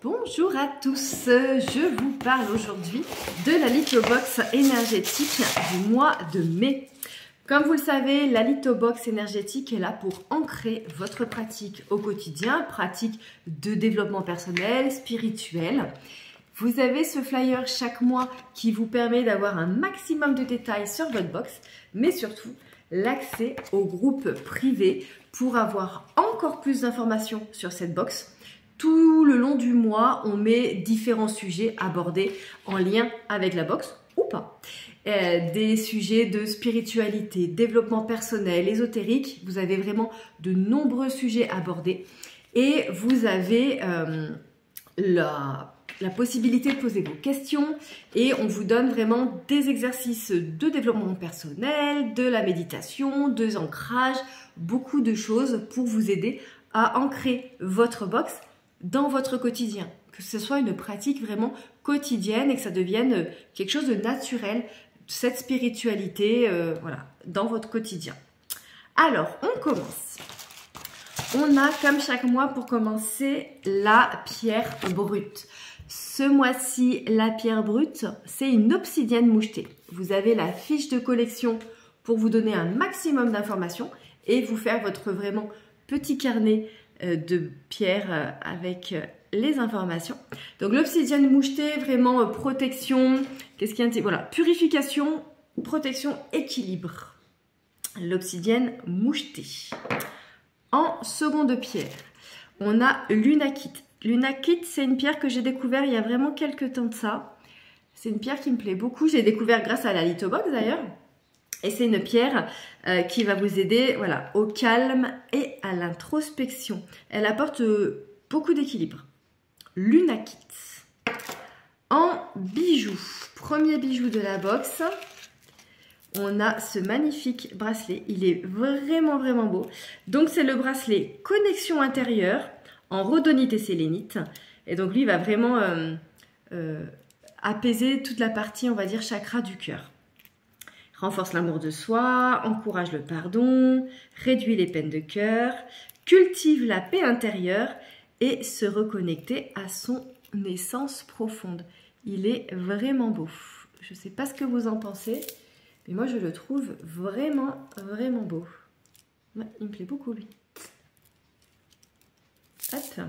Bonjour à tous, je vous parle aujourd'hui de la Lithobox énergétique du mois de mai. Comme vous le savez, la Lithobox énergétique est là pour ancrer votre pratique au quotidien, pratique de développement personnel, spirituel. Vous avez ce flyer chaque mois qui vous permet d'avoir un maximum de détails sur votre box, mais surtout l'accès au groupe privé pour avoir encore plus d'informations sur cette box. Tout le long du mois, on met différents sujets abordés en lien avec la box ou pas. Des sujets de spiritualité, développement personnel, ésotérique. Vous avez vraiment de nombreux sujets abordés et vous avez la possibilité de poser vos questions et on vous donne vraiment des exercices de développement personnel, de la méditation, de l'ancrage, beaucoup de choses pour vous aider à ancrer votre box dans votre quotidien, que ce soit une pratique vraiment quotidienne et que ça devienne quelque chose de naturel, cette spiritualité voilà, dans votre quotidien. Alors, on commence. On a, comme chaque mois, pour commencer, la pierre brute. Ce mois-ci, la pierre brute, c'est une obsidienne mouchetée. Vous avez la fiche de collection pour vous donner un maximum d'informations et vous faire votre vraiment petit carnet de pierre avec les informations. Donc l'obsidienne mouchetée, vraiment protection, qu'est-ce qu'il y a? Voilà, purification, protection, équilibre. L'obsidienne mouchetée. En seconde pierre, on a l'unakite. L'unakite, c'est une pierre que j'ai découvert il y a vraiment quelques temps de ça. C'est une pierre qui me plaît beaucoup. J'ai découvert grâce à la Lithobox d'ailleurs. Et c'est une pierre qui va vous aider voilà, au calme et à l'introspection. Elle apporte beaucoup d'équilibre. L'unakite. En bijoux, premier bijou de la box, on a ce magnifique bracelet. Il est vraiment, vraiment beau. Donc, c'est le bracelet Connexion intérieure en rhodonite et sélénite. Et donc, lui, il va vraiment apaiser toute la partie, on va dire, chakra du cœur. Renforce l'amour de soi, encourage le pardon, réduit les peines de cœur, cultive la paix intérieure et se reconnecter à son essence profonde. Il est vraiment beau. Je ne sais pas ce que vous en pensez, mais moi je le trouve vraiment, vraiment beau. Ouais, il me plaît beaucoup lui. Hop.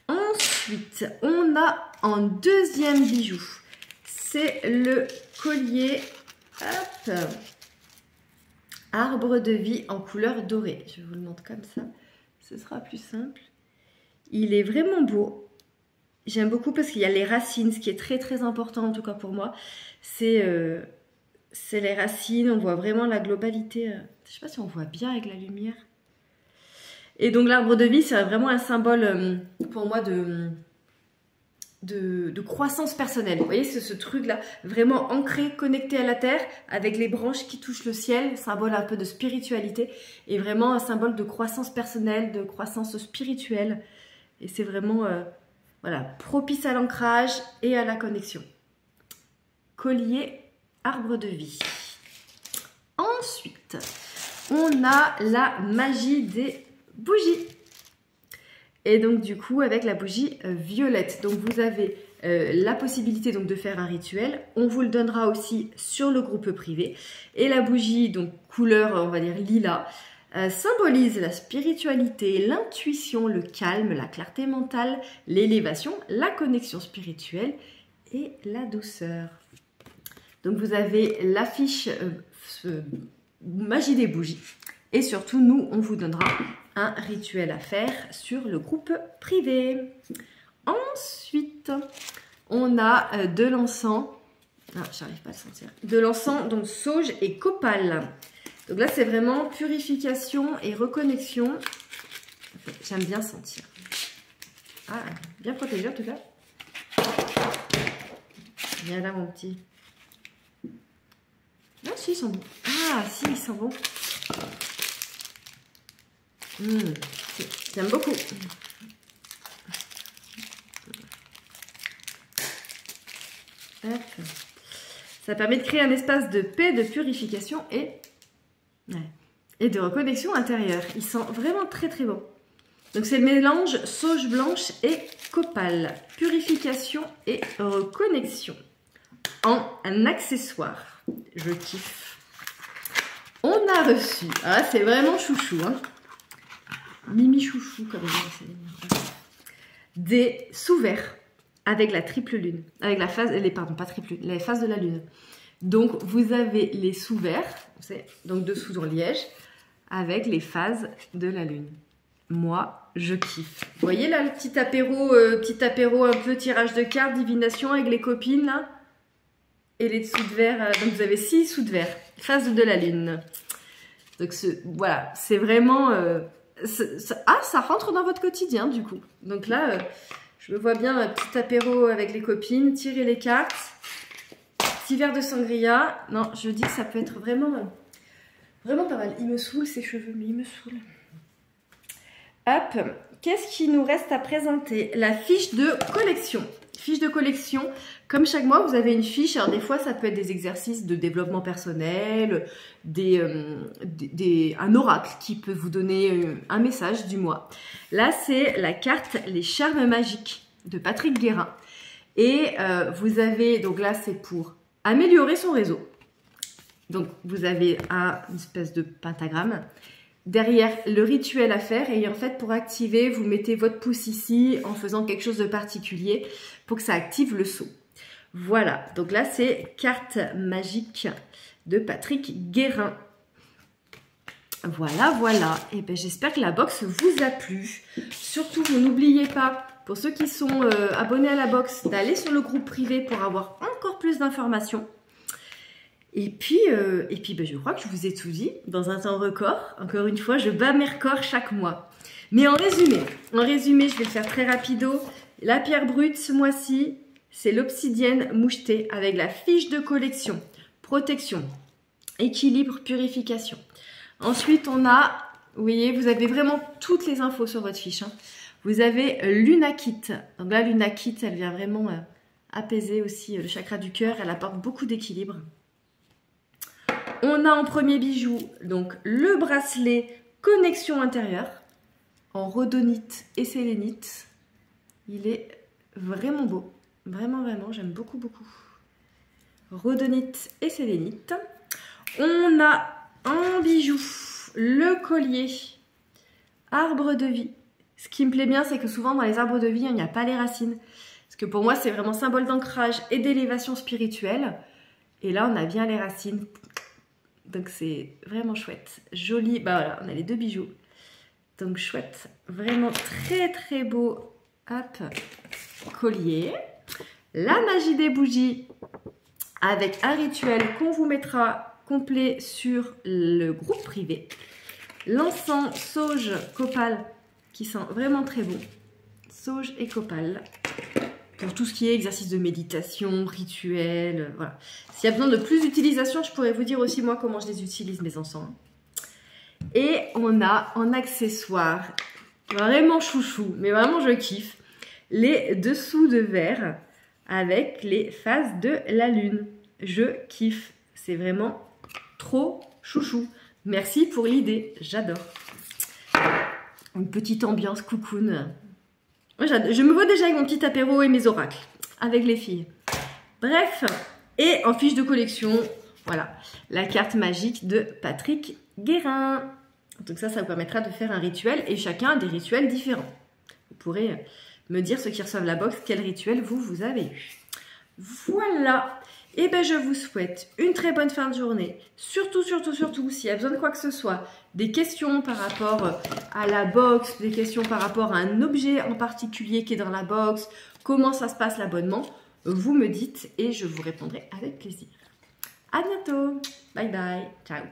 Ensuite, on a en deuxième bijou, c'est le collier hop, arbre de vie en couleur dorée. Je vous le montre comme ça, ce sera plus simple. Il est vraiment beau. J'aime beaucoup parce qu'il y a les racines, ce qui est très très important en tout cas pour moi. C'est les racines, on voit vraiment la globalité. Je ne sais pas si on voit bien avec la lumière. Et donc l'arbre de vie, c'est vraiment un symbole pour moi de croissance personnelle. Vous voyez, c'est ce truc-là, vraiment ancré, connecté à la terre, avec les branches qui touchent le ciel, symbole un peu de spiritualité, et vraiment un symbole de croissance personnelle, de croissance spirituelle. Et c'est vraiment voilà, propice à l'ancrage et à la connexion. Collier, arbre de vie. Ensuite, on a la magie des bougies. Et donc du coup avec la bougie violette. Donc vous avez la possibilité donc de faire un rituel. On vous le donnera aussi sur le groupe privé. Et la bougie donc couleur on va dire lilas symbolise la spiritualité, l'intuition, le calme, la clarté mentale, l'élévation, la connexion spirituelle et la douceur. Donc vous avez l'affiche magie des bougies. Et surtout, nous, on vous donnera un rituel à faire sur le groupe privé. Ensuite, on a de l'encens. Ah, j'arrive pas à le sentir. De l'encens, donc sauge et copal. Donc là, c'est vraiment purification et reconnexion. J'aime bien sentir. Ah, bien protégé en tout cas. Viens là, mon petit. Ah, si, ils sont bons. Ah, si, ils sont bons. J'aime beaucoup. Hop. Ça permet de créer un espace de paix, de purification et de reconnexion intérieure. Ils sont vraiment très très beaux. Donc c'est le mélange sauge blanche et Copal, purification et reconnexion. En un accessoire, je kiffe. On a reçu, ah, c'est vraiment chouchou, hein. Mimi chouchou, comme on dit. Des sous-verres avec la triple lune, avec la phase, pardon, pas triple lune, les phases de la lune. Donc, vous avez les sous-verres, donc dessous en liège, avec les phases de la lune. Moi, je kiffe. Vous voyez là, le petit apéro un peu tirage de cartes, divination avec les copines, là. Et les dessous de verre, donc vous avez 6 sous de verre, phase de la lune. Donc, voilà, c'est vraiment... ça rentre dans votre quotidien, du coup. Donc là, je me vois bien un petit apéro avec les copines, tirer les cartes, petit verre de sangria. Non, je dis que ça peut être vraiment, vraiment pas mal. Il me saoule ces cheveux, mais il me saoule. Hop, qu'est-ce qui nous reste à présenter? La fiche de collection. Fiche de collection, comme chaque mois, vous avez une fiche. Alors des fois, ça peut être des exercices de développement personnel, un oracle qui peut vous donner un message du mois. Là, c'est la carte Les Charmes Magiques de Patrick Guérin. Et vous avez, donc là, c'est pour améliorer son réseau. Donc, vous avez une espèce de pentagramme. Derrière, le rituel à faire. Et en fait, pour activer, vous mettez votre pouce ici en faisant quelque chose de particulier pour que ça active le sceau. Voilà. Donc là, c'est carte magique de Patrick Guérin. Voilà, voilà. Et ben, j'espère que la box vous a plu. Surtout, vous n'oubliez pas, pour ceux qui sont abonnés à la box, d'aller sur le groupe privé pour avoir encore plus d'informations. Et puis ben, je crois que je vous ai tout dit dans un temps record. Encore une fois, je bats mes records chaque mois. Mais en résumé, je vais le faire très rapido. La pierre brute ce mois-ci, c'est l'obsidienne mouchetée avec la fiche de collection. Protection, équilibre, purification. Ensuite, on a, vous voyez, vous avez vraiment toutes les infos sur votre fiche. Hein. Vous avez l'Unakit. Donc là, l'Unakit, elle vient vraiment apaiser aussi le chakra du cœur. Elle apporte beaucoup d'équilibre. On a en premier bijou, donc le bracelet connexion intérieure en rhodonite et sélénite. Il est vraiment beau. Vraiment, vraiment, j'aime beaucoup, beaucoup. Rhodonite et sélénite. On a en bijou le collier arbre de vie. Ce qui me plaît bien, c'est que souvent dans les arbres de vie, il n'y a pas les racines. Parce que pour moi, c'est vraiment symbole d'ancrage et d'élévation spirituelle. Et là, on a bien les racines. Donc c'est vraiment chouette. Joli, bah voilà, on a les deux bijoux. Donc chouette, vraiment très très beau. Hop, collier. La magie des bougies avec un rituel qu'on vous mettra complet sur le groupe privé. L'encens sauge copal qui sent vraiment très bon. Sauge et copal. Pour tout ce qui est exercice de méditation, rituel, voilà. S'il y a besoin de plus d'utilisation, je pourrais vous dire aussi moi comment je les utilise, mes encens. Et on a en accessoire, vraiment chouchou, mais vraiment je kiffe, les dessous de verre avec les phases de la lune. Je kiffe, c'est vraiment trop chouchou. Merci pour l'idée, j'adore. Une petite ambiance cocoon. Je me vois déjà avec mon petit apéro et mes oracles, avec les filles. Bref, et en fiche de collection, voilà, la carte magique de Patrick Guérin. Donc ça vous permettra de faire un rituel et chacun a des rituels différents. Vous pourrez me dire, ceux qui reçoivent la box, quel rituel vous avez eu. Voilà. Et ben je vous souhaite une très bonne fin de journée. Surtout, surtout, surtout, s'il y a besoin de quoi que ce soit, des questions par rapport à la box, des questions par rapport à un objet en particulier qui est dans la box, comment ça se passe l'abonnement, vous me dites et je vous répondrai avec plaisir. À bientôt. Bye bye. Ciao.